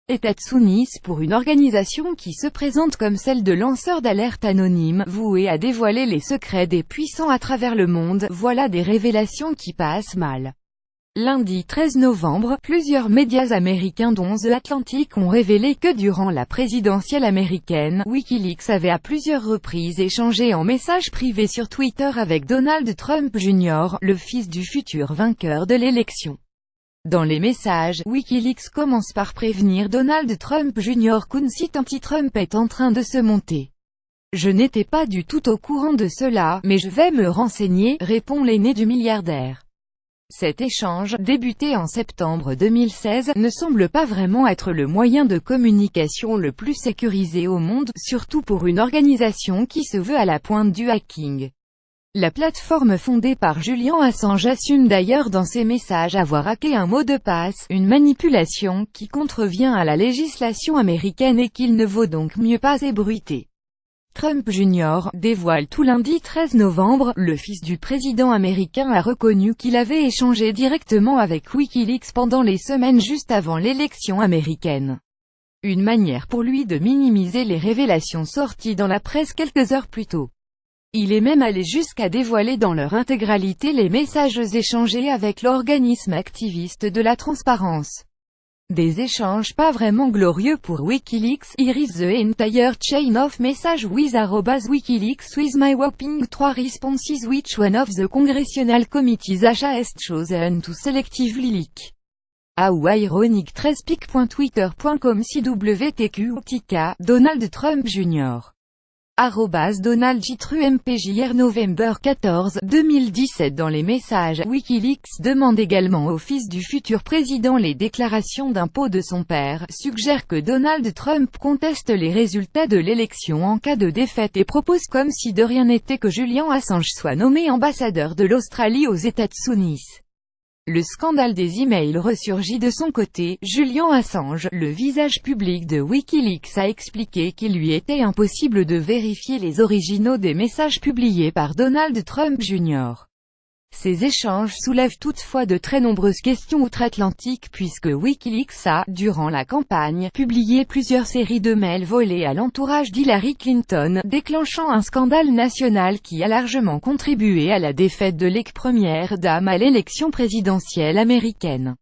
États-Unis pour une organisation qui se présente comme celle de lanceurs d'alerte anonymes, voués à dévoiler les secrets des puissants à travers le monde, voilà des révélations qui passent mal. Lundi 13 novembre, plusieurs médias américains dont The Atlantic ont révélé que durant la présidentielle américaine, Wikileaks avait à plusieurs reprises échangé en messages privés sur Twitter avec Donald Trump Jr., le fils du futur vainqueur de l'élection. Dans les messages, Wikileaks commence par prévenir Donald Trump Jr. qu'une site anti-Trump est en train de se monter. « Je n'étais pas du tout au courant de cela, mais je vais me renseigner », répond l'aîné du milliardaire. Cet échange, débuté en septembre 2016, ne semble pas vraiment être le moyen de communication le plus sécurisé au monde, surtout pour une organisation qui se veut à la pointe du hacking. La plateforme fondée par Julian Assange assume d'ailleurs dans ses messages avoir hacké un mot de passe, une manipulation qui contrevient à la législation américaine et qu'il ne vaut donc mieux pas ébruiter. Trump Jr. dévoile tout lundi 13 novembre, le fils du président américain a reconnu qu'il avait échangé directement avec Wikileaks pendant les semaines juste avant l'élection américaine. Une manière pour lui de minimiser les révélations sorties dans la presse quelques heures plus tôt. Il est même allé jusqu'à dévoiler dans leur intégralité les messages échangés avec l'organisme activiste de la transparence. Des échanges pas vraiment glorieux pour Wikileaks. Here is the entire chain of message with @Wikileaks with my whopping 3 responses. Which one of the congressional committees has chosen to selectively leak? How ironic. 13pic.twitter.com CWTQTK, Donald Trump Jr. Donald J. Trump MPJR November 14, 2017. Dans les messages, Wikileaks demande également au fils du futur président les déclarations d'impôts de son père, suggère que Donald Trump conteste les résultats de l'élection en cas de défaite et propose comme si de rien n'était que Julian Assange soit nommé ambassadeur de l'Australie aux États-Unis. Le scandale des emails ressurgit de son côté. Julian Assange, le visage public de Wikileaks, a expliqué qu'il lui était impossible de vérifier les originaux des messages publiés par Donald Trump Jr. Ces échanges soulèvent toutefois de très nombreuses questions outre-Atlantique puisque Wikileaks a, durant la campagne, publié plusieurs séries de mails volés à l'entourage d'Hillary Clinton, déclenchant un scandale national qui a largement contribué à la défaite de l'ex-première dame à l'élection présidentielle américaine.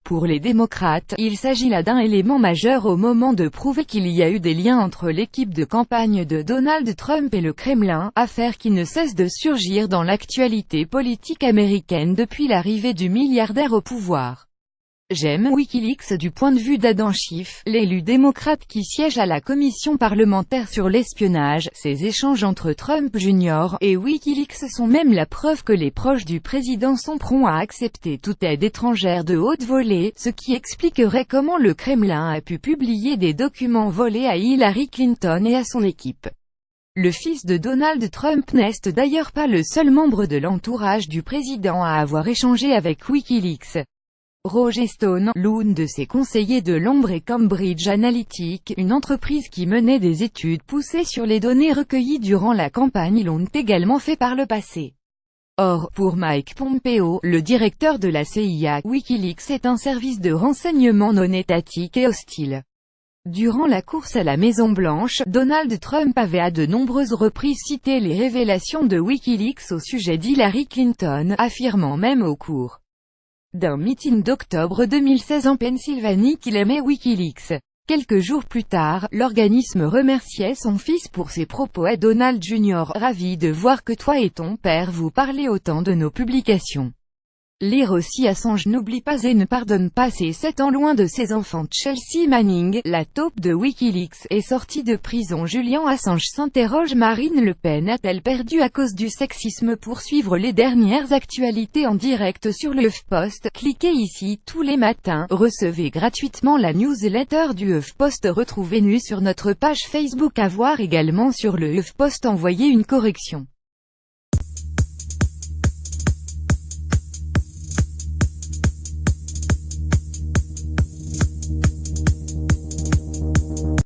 Pour les démocrates, il s'agit là d'un élément majeur au moment de prouver qu'il y a eu des liens entre l'équipe de campagne de Donald Trump et le Kremlin, affaire qui ne cesse de surgir dans l'actualité politique américaine depuis l'arrivée du milliardaire au pouvoir. J'aime Wikileaks du point de vue d'Adam Schiff, l'élu démocrate qui siège à la commission parlementaire sur l'espionnage. Ces échanges entre Trump Jr. et Wikileaks sont même la preuve que les proches du président sont prompts à accepter toute aide étrangère de haute volée, ce qui expliquerait comment le Kremlin a pu publier des documents volés à Hillary Clinton et à son équipe. Le fils de Donald Trump n'est d'ailleurs pas le seul membre de l'entourage du président à avoir échangé avec Wikileaks. Roger Stone, l'un de ses conseillers de l'ombre et Cambridge Analytica, une entreprise qui menait des études poussées sur les données recueillies durant la campagne, l'ont également fait par le passé. Or, pour Mike Pompeo, le directeur de la CIA, Wikileaks est un service de renseignement non étatique et hostile. Durant la course à la Maison-Blanche, Donald Trump avait à de nombreuses reprises cité les révélations de Wikileaks au sujet d'Hillary Clinton, affirmant même au cours d'un meeting d'octobre 2016 en Pennsylvanie qu'il aimait Wikileaks. Quelques jours plus tard, l'organisme remerciait son fils pour ses propos à Donald Jr. « Ravi de voir que toi et ton père vous parlez autant de nos publications. » Lire aussi Assange n'oublie pas et ne pardonne pas ses 7 ans loin de ses enfants. Chelsea Manning, la taupe de Wikileaks, est sortie de prison. Julian Assange s'interroge. Marine Le Pen a-t-elle perdu à cause du sexisme? Pour suivre les dernières actualités en direct sur le HuffPost, cliquez ici. Tous les matins, recevez gratuitement la newsletter du HuffPost. Retrouvez-nous sur notre page Facebook. À voir également sur le HuffPost. Envoyez une correction.